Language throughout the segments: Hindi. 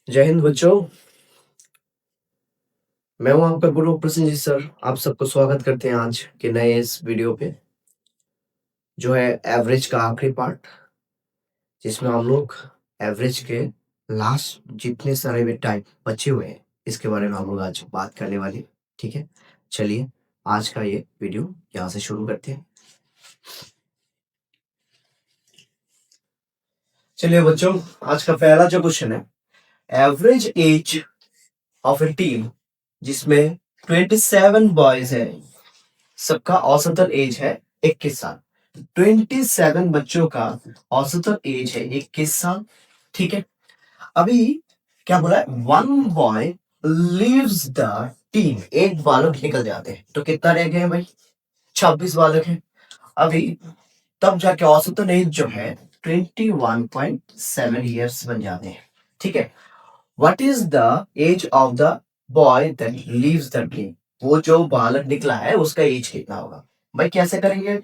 जय हिंद बच्चों। मैं हूं आपका गुरु प्रसन्नजीत सर। आप सबको स्वागत करते हैं आज के नए इस वीडियो पे, जो है एवरेज का आखिरी पार्ट, जिसमें हम लोग एवरेज के लास्ट जितने सारे भी टाइप बचे हुए हैं, इसके बारे में हम लोग आज बात करने वाले हैं। ठीक है, चलिए आज का ये वीडियो यहाँ से शुरू करते हैं। चलिए बच्चों, आज का पहला जो क्वेश्चन है, average age of A team जिसमें 27 बॉयज है, सबका औसतन एज है 21 साल। 27 बच्चों का औसतन एज है 21 साल। ठीक है, अभी क्या बोला है, one boy leaves the team, एक बालक निकल जाते हैं, तो कितना रह गए हैं भाई, 26 बालक हैं। अभी तब जाके औसतन एज जो है 21.7 ईयर्स बन जाते हैं। ठीक है, what is the age of the boy that leaves the team, वो जो बालक निकला है उसका एज कितना होगा। भाई कैसे करेंगे,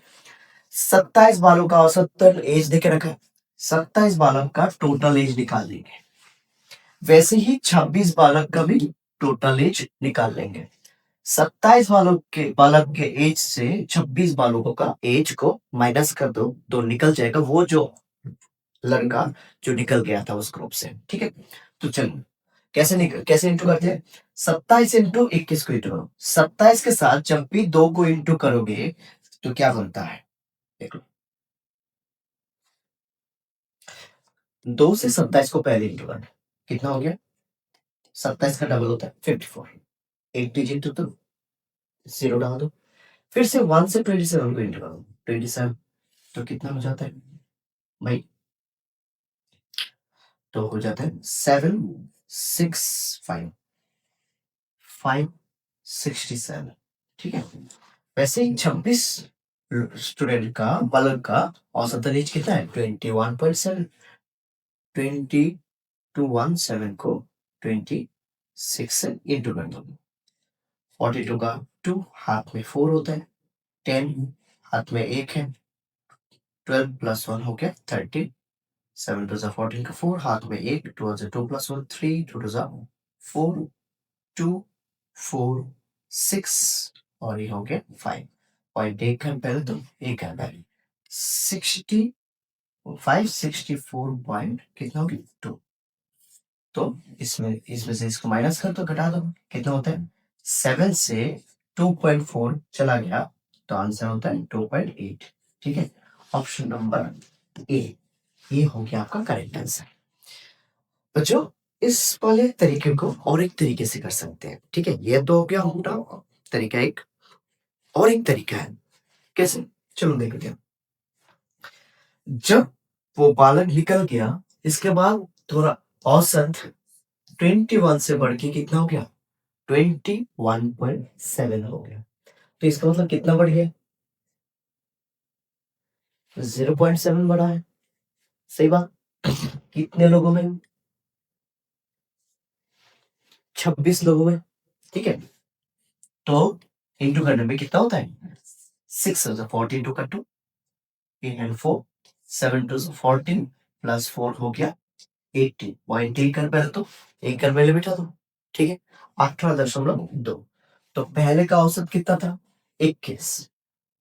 27 बालों का औसतन एज देके रखा है, 27 बालक का टोटल एज निकाल लेंगे। वैसे ही 26 बालक का भी टोटल एज निकाल लेंगे। 27 बालक के एज से 26 बालकों का एज को माइनस कर दो तो निकल जाएगा वो जो लड़का जो निकल गया था उस ग्रुप से। ठीक है, तो चलो कैसे इंटू करते हैं, 27 इंटू 21 को इंटू करो। 27 के साथ जब भी 2 को इंटू करोगे तो क्या बनता है, देख लो। 2 से 27 को पहले इंटू करना, कितना हो गया, 27 का डबल होता है 54। एक डिजिट तो 0 डाल दो, फिर से 1 से 27 को इंटू करो, 27, तो कितना हो जाता है भाई, तो हो जाता है 765 567। ठीक है, वैसे ही 26 स्टूडेंट का बालक का औसतन एज कितना है, 21.7। 20 टू 17 को 26 से इंटू कर दो। 42 का 2 हाथ में 4 होता है, 10 हाथ में 1 है, 12 प्लस 1 हो गया 13, 7 टू 14 का 4 हाथ में 1, 2 2 प्लस 1 3, 2 टू 4, 2 4 6 और ये हो गया 5। पॉइंट एक है पहले, तो एक है पहले 60 564 पॉइंट कितना हो गया 2। तो इसमें से इसको माइनस कर दो, घटा दो, कितना होता है 7 से 2.4 चला गया तो आंसर होता है 2.8। ठीक है, ऑप्शन नंबर ए, ये हो गया आपका करेक्ट आंसर। बच्चों, इस वाले तरीके को और एक तरीके से कर सकते हैं। ठीक है, ये तो हो गया हमारा तरीका एक, और एक तरीका है कैसे, चलो देखते हैं। जब वो बालक निकल गया, इसके बाद थोड़ा औसत 21 से बढ़ के कितना हो गया, 21.7 हो गया। तो इसका मतलब कितना बढ़ गया, 0.7 बढ़ा है। सही बात, कितने लोगों में, 26 लोगों में। ठीक है, तो इंटू करने में कितना होता है, 6 14 टू का 2 एंड 4, 7 टू 14 प्लस 4 हो गया 18 पॉइंट, एक कर पहले, तो एक कर पहले बिठा दो। ठीक है, 18.2। तो पहले का औसत कितना था, 21।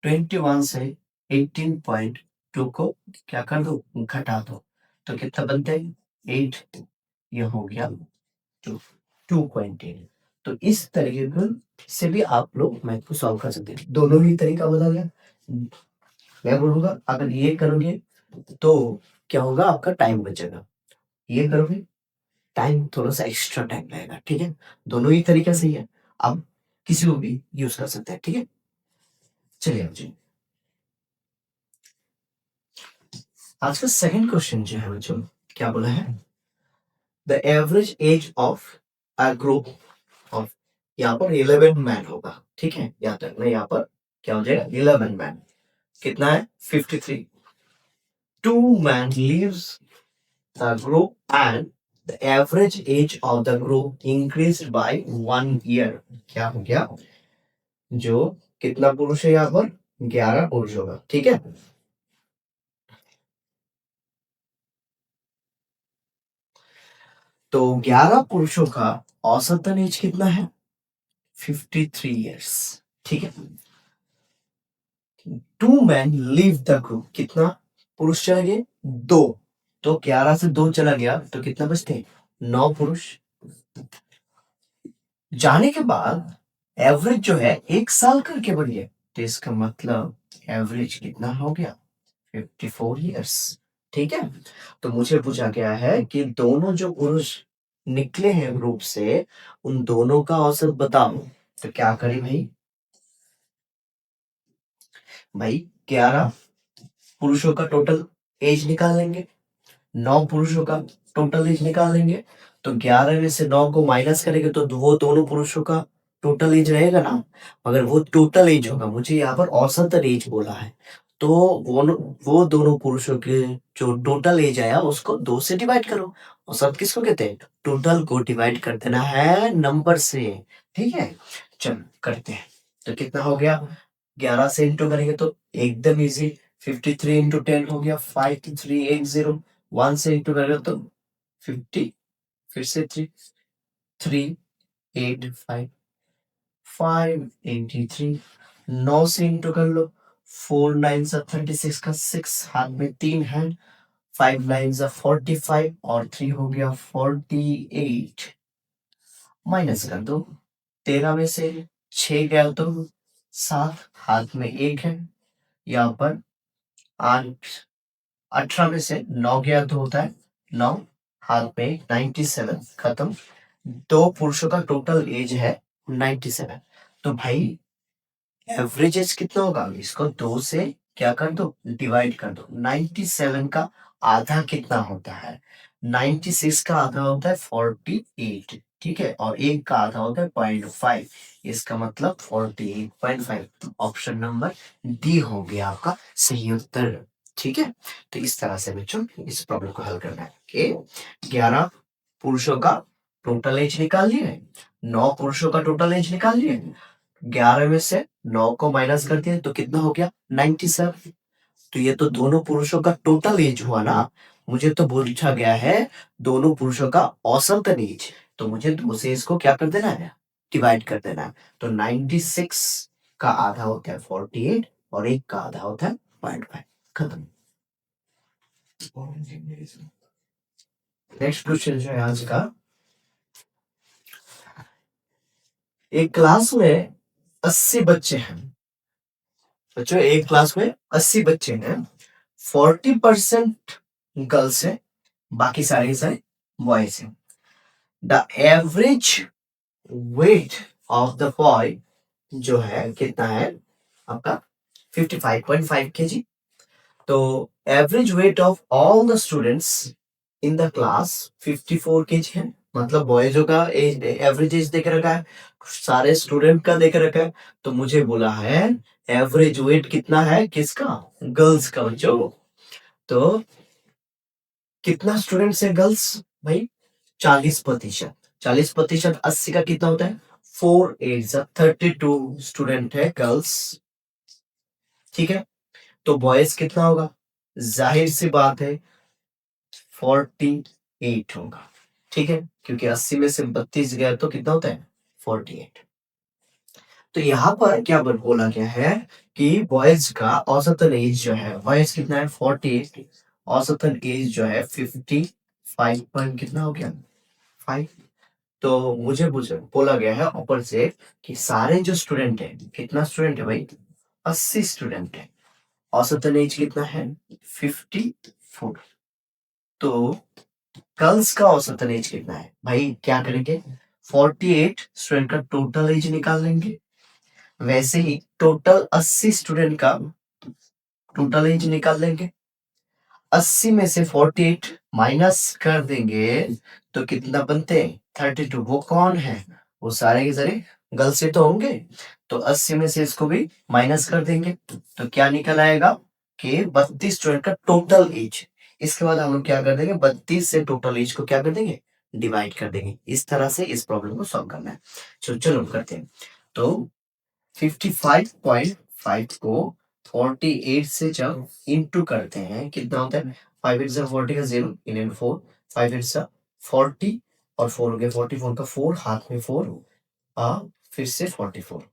21 से 18.2 को क्या कर दो, घटा दो, तो कितना बनता है 8। ये हो गया 2.8। तो इस तरीके से भी आप लोग मैथ को सॉल्व कर सकते हैं। दोनों ही तरीका बता दिया। मैं बोलूंगा अगर ये करोगे तो क्या होगा, आपका टाइम बचेगा। ये करोगे टाइम थोड़ा सा एक्स्ट्रा टाइम लगेगा। ठीक है, दोनों ही तरीका सही है, आप किसी को भी यूज कर सकते हैं। ठीक है, चलिए अब जी, आज का सेकंड क्वेश्चन जो है बच्चों, क्या बोला है, the average age of a group of, यहाँ पर 11 मैन होगा। ठीक है, याद रखना यहाँ पर क्या हो जाएगा, 11 मैन, कितना है 53। 2 man leaves the group and the average age of the group increased by 1 year. क्या हो गया, जो कितना पुरुष है यहाँ पर, 11 पुरुष होगा। ठीक है, तो 11 पुरुषों का औसतन एज कितना है? 53 ईयर्स। ठीक है। 2 मैन लीव द ग्रुप, कितना पुरुष चले गए? 2। तो 11 से 2 चला गया तो कितना बचते? 9 पुरुष। जाने के बाद एवरेज जो है 1 साल करके बढ़ी है, तो इसका मतलब एवरेज कितना हो गया? 54 ईयर्स। ठीक है। तो मुझे पूछा गया है कि दोनों जो पुरुष निकले हैं ग्रुप से, उन दोनों का औसत बताओ। तो क्या करें भाई? भाई 11 पुरुषों का टोटल एज निकाल लेंगे, 9 पुरुषों का टोटल एज निकाल लेंगे। तो 11 में से 9 को माइनस करेंगे तो वो दोनों पुरुषों का टोटल एज रहेगा ना। अगर वो टोटल एज होगा, मुझे यहाँ पर औसत एज बोला है, तो वो दोनों पुरुषों के जो टोटल एज आया उसको 2 से डिवाइड करो। औसत किसको कहते हैं? टोटल को डिवाइड कर देना है नंबर से। ठीक है, चलो करते हैं। तो कितना हो गया? 11 से इंटू करेंगे तो एकदम इजी। 53 इंटू 10 हो गया 5380। 1 से इंटू करेंगे तो 50, फिर से 3, 385, 583। 9 से इंटू कर लो, 4 9 सा 36 का 6, हाथ में 3 है, 5 9 सा 45 और 3 हो गया 48। माइनस कर दो, 13 में से 6 गया तो 7, हाथ में 1 है, यहाँ पर 8। 18 में से 9 गया तो होता है 9, हाथ में 97, खत्म। 2 पुरुषों का टोटल एज है 97। तो भाई एवरेज एज कितना होगा? इसको 2 से क्या कर दो? डिवाइड कर दो। 97 का आधा कितना होता है? 96 का आधा होता है 48। ठीक है, और एक का आधा होता है 0.5, इसका मतलब 48.5। ऑप्शन नंबर डी हो गया आपका सही उत्तर। ठीक है, तो इस तरह से बच्चों इस प्रॉब्लम को हल करना है कि 11 पुरुषों का टोटल एज निकाल लिए, 9 पुरुषों का टोटल एज निकाल लिए, 11 में से 9 को माइनस कर दिया तो कितना हो गया? 97। तो ये तो दोनों पुरुषों का टोटल एज हुआ ना। मुझे तो पूछा गया है दोनों पुरुषों का औसतन एज, तो मुझे 2 से इसको क्या कर देना है? डिवाइड कर देना है। तो 96 का आधा होता है 48 और एक का आधा होता है 0.5, खत्म। नेक्स्ट क्वेश्चन जो है आज का, एक क्लास में 80 बच्चे हैं। बच्चों एक क्लास में 80 बच्चे हैं, 40% गर्ल्स है, बाकी सारे के सारे बॉयज हैं। The average weight of the boy जो है कितना है आपका? 55.5 kg। तो average weight of all the students in the class 54 kg है। मतलब बॉयजों का एज एवरेज एज देख रखा है, सारे स्टूडेंट का देख रखा है। तो मुझे बोला है एवरेज वेट कितना है किसका? गर्ल्स का। बच्चों तो कितना स्टूडेंट्स है गर्ल्स? भाई 40%। 40% 80 का कितना होता है? 4 8 32 स्टूडेंट है गर्ल्स। ठीक है, तो बॉयज कितना होगा? जाहिर सी बात है 48 होगा। ठीक है, क्योंकि 80 में से 32 गया तो कितना होता है? 48। तो यहाँ पर क्या बोला गया है कि बॉयज का औसतन एज जो है, बॉयज कितना है? 48, औसतन एज जो है 55 पॉइंट कितना हो गया? 5। तो मुझे बोला गया है ऊपर से कि सारे जो स्टूडेंट है, कितना स्टूडेंट है भाई? 80 स्टूडेंट है, औसतन एज कितना है? 54। तो गर्ल्स का औसतन एज कितना है भाई? क्या करेंगे? 48 स्टूडेंट का टोटल एज निकाल लेंगे, वैसे ही टोटल 80 स्टूडेंट का टोटल एज निकाल लेंगे। 80 में से 48 माइनस कर देंगे तो कितना बनते हैं? 32। वो कौन है? वो सारे के सारे गर्ल्स ही तो होंगे। तो 80 में से इसको भी माइनस कर देंगे तो क्या निकल आएगा कि 32 स्टूडेंट का टोटल एज। इसके बाद हम लोग क्या कर देंगे? 32 से टोटल एज को क्या कर देंगे? डिवाइड कर देंगे। इस तरह से इस प्रॉब्लम को सॉल्व करना है। चलो करते हैं। तो 55.5 को 48 से जब इंटू करते हैं कितना होता है? 5 8 40 का 0 इन 4, 5 8 40, और 4 हो गया 44 का 4 हाथ में 4 फिर से 44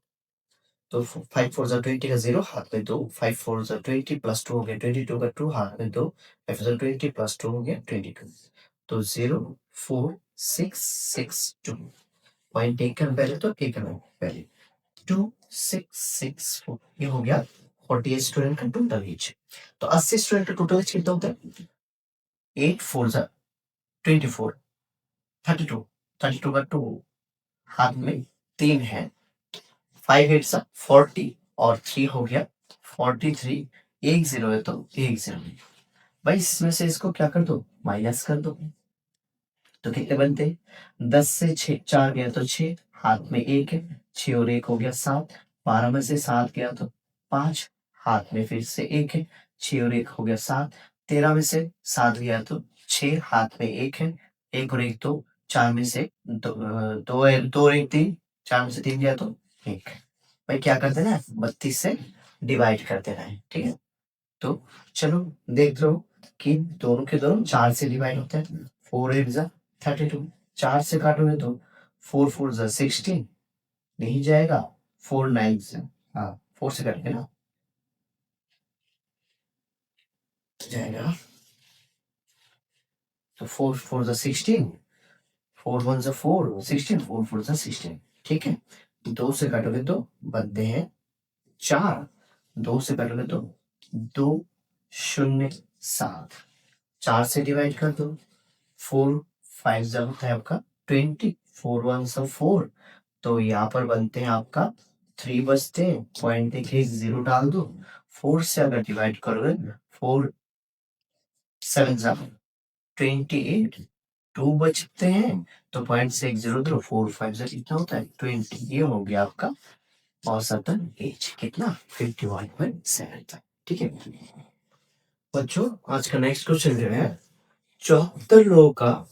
तो 5 4 जा 20 का 0 हाथ में 2 5 4 जा 20 प्लस 2 हो गया 22 का 2 हाथ में 2 5 जा 20 प्लस 2 हो गया 22 तो 0 4 6 6 2 पॉइंट एक का पहले तो एक का पहले 2 6 6 4 ये हो गया 48 स्टूडेंट का टोटल एज तो 80 स्टूडेंट का टोटल एज कितना होता है 8 4 जा 24 32 32 का 2 हाथ में 3 है 5 8 सा 40 और 3 हो गया 43 एक जीरो है तो एक जीरो भाई इसमें से इसको क्या कर दो माइनस कर दो तो कितने बनते 10 से 6 4 गया तो 6 हाथ में एक है 6 और एक हो गया 7 12 में से 7 गया तो 5 हाथ में फिर से एक है 6 और एक हो गया 7 13 में से 7 गया तो 6 हाथ में एक है एक और एक तो 4 में से दो और एक 3 4 में से 3 गया तो एक भाई क्या कर देना है 32 से डिवाइड कर देना है ठीक है तो चलो देख लो कि दोनों के दोनों 4 से डिवाइड होते हैं 4 8 जा 32 4 से काटोगे तो 4 4 जा 16 नहीं जाएगा 4 9 से हाँ 4 से काटेंगे ना जाएगा तो 4 4 जा 16 4 1 जा 4 16 4 4 जा 16 ठीक है 2 से काटोगे तो बनते हैं 4 2 से काटोगे तो 2 0 7 4 से डिवाइड कर दो 4 5 जब होता है आपका 20 4 1 सा 4 तो यहाँ पर बनते हैं आपका 3 बचते हैं पॉइंट देखिए 0 डाल दो 4 से अगर डिवाइड करोगे 4 7 जा 28 2 बचते हैं तो पॉइंट से एक 0 दो 4 5 जा कितना होता है 20 ये हो गया आपका औसतन एज कितना 51.7 ठीक है बच्चों आज का नेक्स्ट क्वेश्चन जो है 74 लोगों का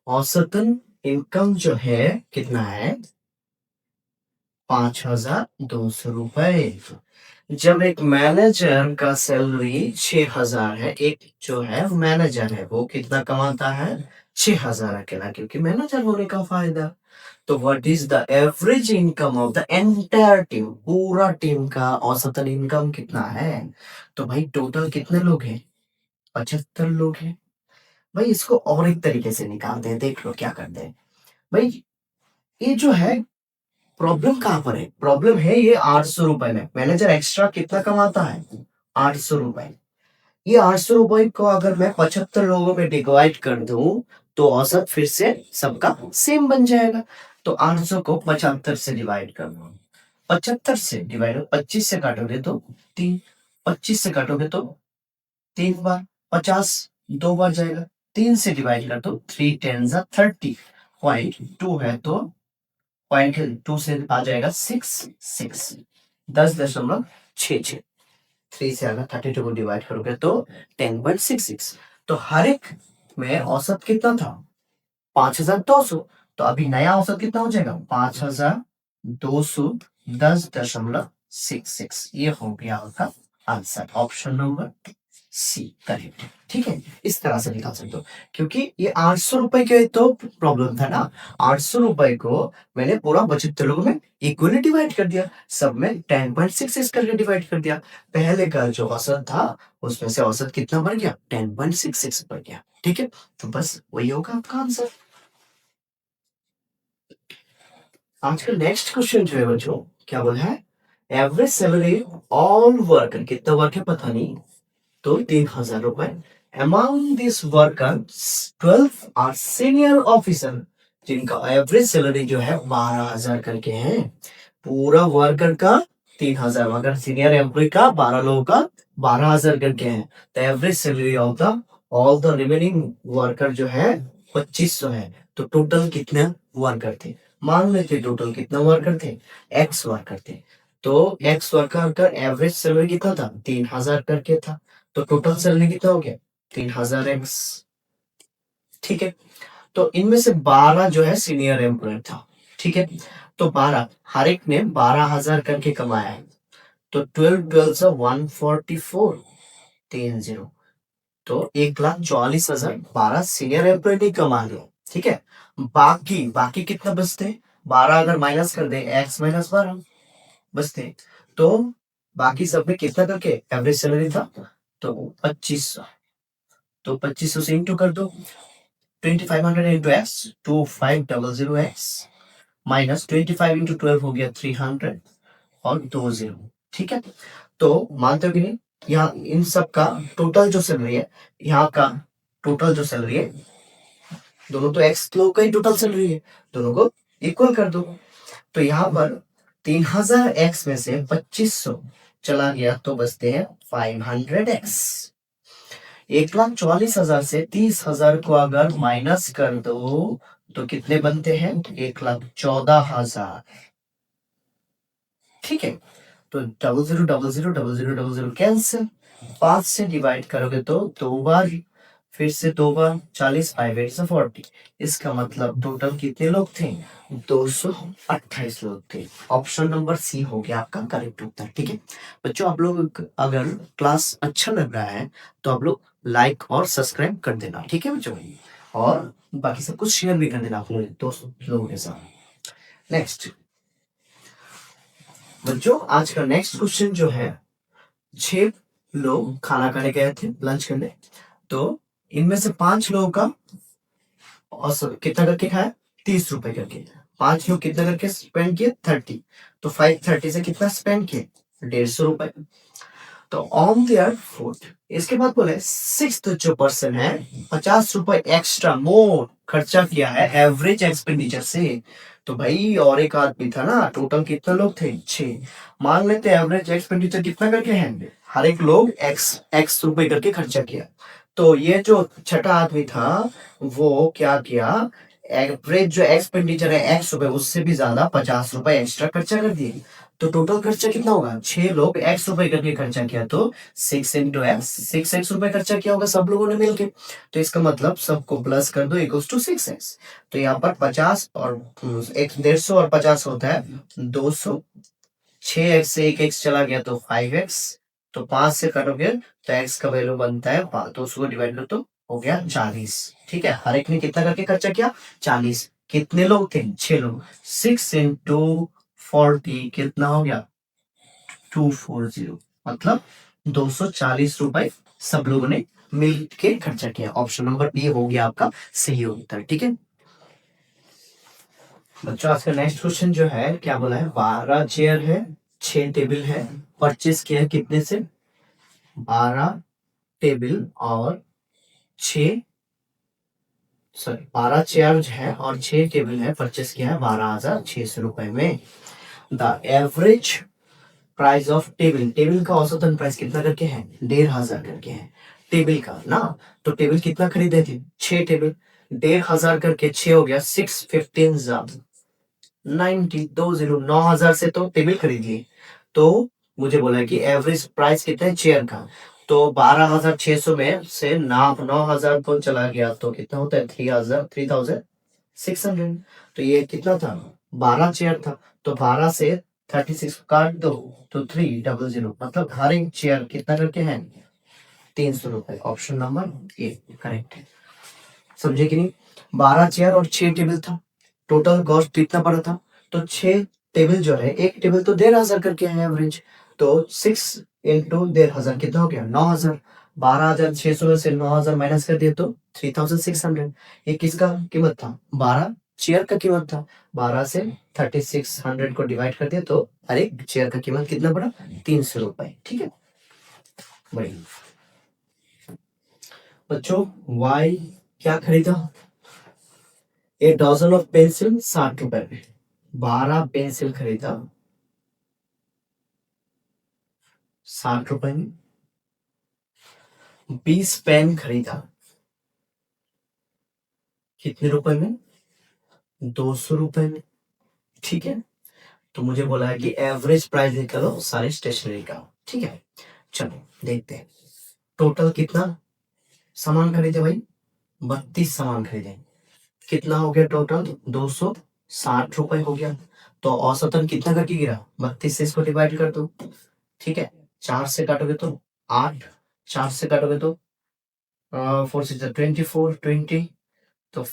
औसतन इनकम जो है कितना है 5,200 रुपए जब एक मैनेजर का सैलरी 6,000 है एक जो है मैनेजर है वो कितना कमाता है 6,000 अकेला क्योंकि मैनेजर होने का फायदा तो what is the average income of the entire team पूरा टीम का औसतन इनकम कितना है तो भाई टोटल कितने लोग हैं 75 लोग हैं भाई इसको और एक तरीके से निकालते हैं देख लो क्या करते हैं भाई ये जो है प्रॉब्लम कहाँ पर है प्रॉब्लम है ये 800 रुपए में मैनेजर एक्स्ट्रा कितना कमाता है 800 रुपए ये 800 रुपए को अगर मैं 75 लोगों में डिवाइड कर दूं तो औसत फिर से सबका सेम बन जाएगा तो 800 को 75 से डिवाइड कर दो 75 से डिवाइड 25 से काटोगे तो 3 25 से काटोगे तो 3 बार 50 2 बार जाएगा 3 से डिवाइड कर दो 3 10 30.2 है तो पॉइंट 2 से आ जाएगा 6 10.66 3 से अगर 32 को डिवाइड करोगे तो 10.66 तो हर एक में औसत कितना था 5,200 तो अभी नया औसत कितना हो जाएगा 5,210.66 ये हो गया आपका answer option number C correct ठीक है इस तरह से निकाल सकते हो क्योंकि ये 800 रुपए के तो प्रॉब्लम था ना 800 रुपए को मैंने पूरा 75 लोगों में इक्वली डिवाइड कर दिया सब में 10.66 करके डिवाइड कर दिया पहले का जो औसत था उसमें से औसत कितना बढ़ गया 10.66 बढ़ गया ठीक है तो बस वही होगा आपका आंसर आज का नेक्स्ट क्वेश्चन जो है बच्चों क्या बोला है एवरेज सैलरी ऑल वर्कर कितना वर्क है पता नहीं तो 3,000 रुपए amount this worker 12 are senior officer जिनका एवरेज सैलरी जो है 12,000 करके है पूरा वर्कर का 3,000 अगर सीनियर एम्प्लॉय का 12 लोगों का 12,000 करके है तो average salary of the all the remaining worker जो है 2,500 है तो टोटल कितने वर्कर थे मान लेते टोटल कितना वर्कर थे एक्स वर्कर थे तो एक्स वर्कर का एवरेज सैलरी कितना था 3,000 करके था तो टोटल सैलरी कितना हो गया 3,000 एक्स ठीक है तो इनमें से 12 जो है सीनियर एम्प्लॉय था ठीक है तो 12 हर एक ने 12,000 करके कमाया है तो 12 12 से 144 30 तो 1,44,000 12 सीनियर एम्प्लॉय ने कमा लिया ठीक है। बाकी बाकी कितना बचते, 12 अगर माइनस कर दे, x माइनस 12 बचते, तो बाकी सब में कितना करके एवरेज सैलरी था, तो 2500, तो 2500 से इंटू कर दो, 2500 into x 2500x minus 25 into 12 हो गया 300 और 20। ठीक है, तो मानते हो कि नहीं, यहाँ इन सब का टोटल जो सैलरी है, यहाँ का टोटल जो सैलरी है, दोनों तो एक्स लोग का ही टोटल सैलरी है, दोनों को इक्वल कर दो। तो यहाँ पर 3000 एक्स में से 2500 चला गया तो बचते हैं 500 एक्स। 1,44,000 से 30,000 को अगर माइनस कर दो तो कितने बनते हैं, 1,14,000। ठीक है, तो 00000000 कैंसिल, 5 से डिवाइड करोगे तो 2 बार, फिर से 2 बार, 40 5 8 से 40। इसका मतलब टोटल कितने लोग थे, 228 लोग थे। ऑप्शन नंबर सी हो गया आपका करेक्ट उत्तर। ठीक है बच्चों, आप लोग अगर क्लास अच्छा लग रहा है तो आप लोग लाइक और सब्सक्राइब कर देना। ठीक है बच्चों, और बाकी सब कुछ शेयर भी कर देना अपने दोस्त लोगों के साथ। नेक्स्ट बच्चों, आज का नेक्स्ट क्वेश्चन जो है, 6 लोग खाना खाने गए थे, लंच करने, तो इनमें से 5 लोगों का औसत कितना करके खाया, 30 रुपए करके। 5 लोग कितना करके स्पेंड किए, 30, तो 530 से कितना स्पेंड किए, 150 रुपए। तो ऑन देयर फूड, इसके बाद बोले 6th जो पर्सन है 50 रुपए एक्स्ट्रा मोर खर्चा किया है एवरेज एक्सपेंडिचर से। तो भाई और एक आदमी था ना, टोटल कितने लोग थे, 6। मान लेते हैं एवरेज एक्सपेंडिचर कितना करके है, हर एक लोग एक्स एक्स रुपए करके खर्चा किया। तो ये जो छठा आदमी था वो क्या किया, एवरेज जो एक्सपेंडिचर है x रुपए, उससे भी ज्यादा 50 रुपए एक्स्ट्रा खर्चा कर दिए। तो टोटल खर्चा कितना होगा, 6 लोग x रुपए करके खर्चा किया, तो 6 x 6x रुपए खर्चा किया होगा सब लोगों ने मिलके। तो इसका मतलब सबको प्लस कर दो इक्वल्स टू 6x। तो यहाँ पर 50 और 150 और 50 होता है 200, 6x से 1x चला गया तो 5x, तो 5 से कटोगे तो x का वैल्यू बनता है 5, तो उसको डिवाइड करो तो हो गया 40। ठीक है, हर एक ने कितना करके खर्चा किया, 40। कितने लोग थे, 6 लोग, 6 इंटू 40 कितना हो गया, 240, मतलब 240 रुपए सब लोगों ने मिल के खर्चा किया। ऑप्शन नंबर बी हो गया आपका सही उत्तर। ठीक है बच्चों, आज का नेक्स्ट क्वेश्चन जो है क्या बोला है, 12 चेयर है, 6 टेबल है, परचेस किया है कितने से, 12 टेबल और 6, सॉरी 12 चेयर है और 6 टेबल है, परचेस किया है 12,600 रुपए में। The average price of table, table का औसतन प्राइस कितना करके है, 1,500 करके है टेबल का ना। तो टेबल कितना खरीदे थे, 6 टेबल, 1,500 करके 6 हो गया 615 90 9,000 से तो टेबल खरीद ली। तो मुझे बोला है कि एवरेज प्राइस कितना है चेयर का, तो 12,600 में से नाप 9,000 तो चला गया तो कितना होता है, 3,600। तो ये कितना था, 12 चेयर था, तो 12 से 36 काट दो तो 300, मतलब हर एक चेयर कितना करके है, 300 रुपए। ऑप्शन नंबर ए करेक्ट है। समझे कि नहीं, 12 चेयर और 6 टेबल था, टोटल कॉस्ट कितना पड़ा था, तो 6 टेबल जो है, एक टेबल तो 1,500 करके है एवरेज, तो 6 इंटू 1,500 कितना हो गया, 9,000। 12,600 में से 9,000 माइनस कर दिए तो 3,600। ये किसका कीमत था, 12 चेयर का कीमत था। 12 से 3,600 को डिवाइड कर दिया तो हर एक चेयर का कीमत कितना पड़ा, 300 रुपए। ठीक है बढ़िया बच्चों, वाई क्या खरीदा, ए डजन ऑफ पेंसिल 60 रुपए में, 12 पेंसिल खरीदा 60 रुपए में। 20 पेन खरीदा कितने रुपए में, 200 रुपए में। ठीक है, तो मुझे बोला है कि एवरेज प्राइस निकालो सारे स्टेशनरी का। ठीक है, चलो देखते हैं टोटल कितना सामान खरीदे भाई, 32 सामान खरीदे, कितना हो गया टोटल, 260 रुपए हो गया। तो औसतन कितना करके गिरा, 32 से इसको डिवाइड कर दो। ठीक है, 4 से काटोगे तो 8, 4 से काटोगे तो 4 6 24 20, तो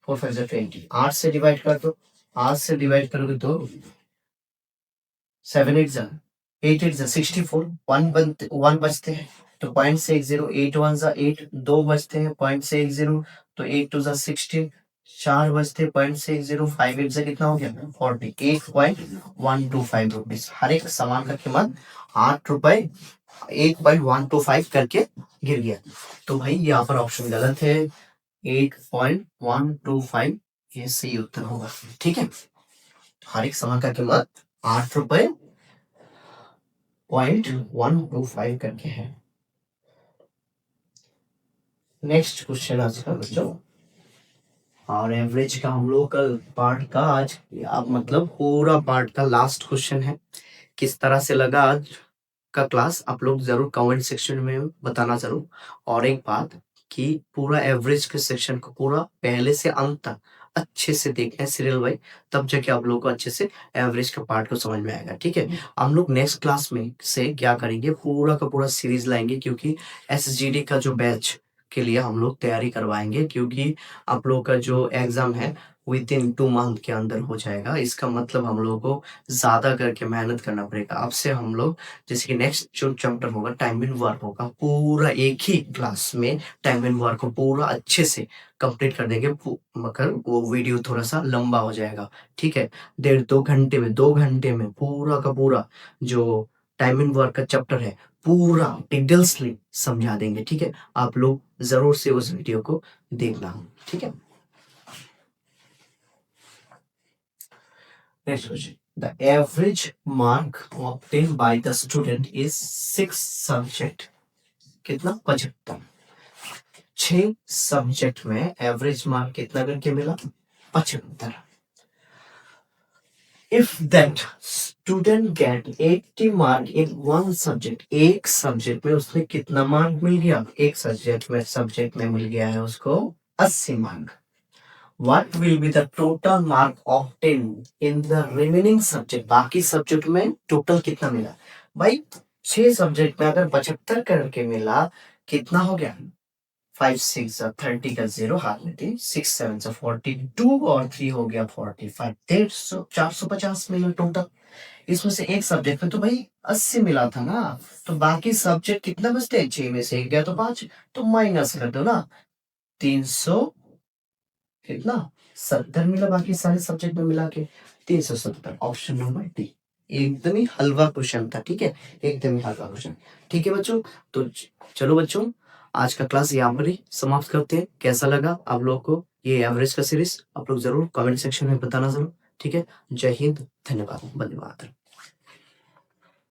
4 5 20, 8 से डिवाइड कर दो, 8 से डिवाइड करोगे तो 7 8 जा 8 8 जा 64, 1 बचते हैं तो 0.60, 8 1 जा 8, 2 बचते हैं 0.60, तो 8 2 जा 16, 4 बचते 0.60, 5 8 से कितना हो गया 48.125 रुपीज। हर एक सामान का कीमत 8 रुपए 8.125 करके गिर गया। तो भाई यहाँ पर ऑप्शन गलत है, 8.125 ये सही उत्तर होगा। ठीक है, हर एक सामान का कीमत 8 रुपए 0.125 करके है। नेक्स्ट क्वेश्चन आज का बच्चों, और एवरेज का हम लोग का पार्ट का आज अब मतलब पूरा पार्ट का लास्ट क्वेश्चन है। किस तरह से लगा आज का क्लास आप लोग जरूर कमेंट सेक्शन में बताना जरूर। और एक बात कि पूरा एवरेज के सेक्शन को पूरा पहले से अंत तक अच्छे से देखना है सीरियल वाइज, तब जाके आप लोगों को अच्छे से एवरेज का पार्ट को समझ में आएगा। ठीक है, हम लोग नेक्स्ट क्लास में से क्या करेंगे, पूरा का पूरा सीरीज लाएंगे, क्योंकि एसएसजीडी का जो बैच के लिए हम लोग तैयारी करवाएंगे, क्योंकि आप लोग का जो एग्जाम है विद इन 2 मंथ के अंदर हो जाएगा। इसका मतलब हम लोगों को ज्यादा करके मेहनत करना पड़ेगा। अब से हम लोग जैसे कि नेक्स्ट जो चैप्टर होगा टाइम एंड वर्क होगा, पूरा एक ही क्लास में टाइम एंड वर्क को पूरा अच्छे से कंप्लीट कर देंगे, मगर वो वीडियो थोड़ा सा लंबा हो जाएगा। ठीक है, 2 घंटे में पूरा का पूरा जो टाइम एंड वर्क का चैप्टर है पूरा डिटेल्सली समझा देंगे। ठीक है, आप लोग जरूर से उस वीडियो को देखना। ठीक है, next question, the average mark obtained by the student is 6 subject, कितना 75। 6 सब्जेक्ट में एवरेज मार्क कितना करके मिला 75। If that student get 80 mark in one subject, एक सब्जेक्ट में उसने कितना मार्क मिल गया, एक सब्जेक्ट में मिल गया है उसको 80 mark. What will be the total mark obtained in the remaining subject, बाकी सब्जेक्ट में टोटल कितना मिला भाई। 6 सब्जेक्ट में अगर 75 करके मिला, कितना हो गया 5 6 30 का 0 हाथ में थी, 6 7 42 और 3 हो गया 45, 150 450 मिला टोटल। इसमें से एक सब्जेक्ट में तो भाई 80 मिला था ना, तो बाकी सब्जेक्ट कितना बचते हैं, 6 में से 1 गया तो 5, तो माइनस कर दो ना, 300 कितना 70 मिला बाकी सारे सब्जेक्ट में मिला के 370। ऑप्शन नंबर डी एकदम ही हलवा क्वेश्चन था। ठीक है, एकदम ही हलवा क्वेश्चन। ठीक है बच्चों, तो चलो बच्चों आज का क्लास यहाँ पर ही समाप्त करते हैं। कैसा लगा आप लोग को ये एवरेज का सीरीज, आप लोग जरूर कमेंट सेक्शन में बताना जरूर। ठीक है, जय हिंद, धन्यवाद, वंदे मातरम।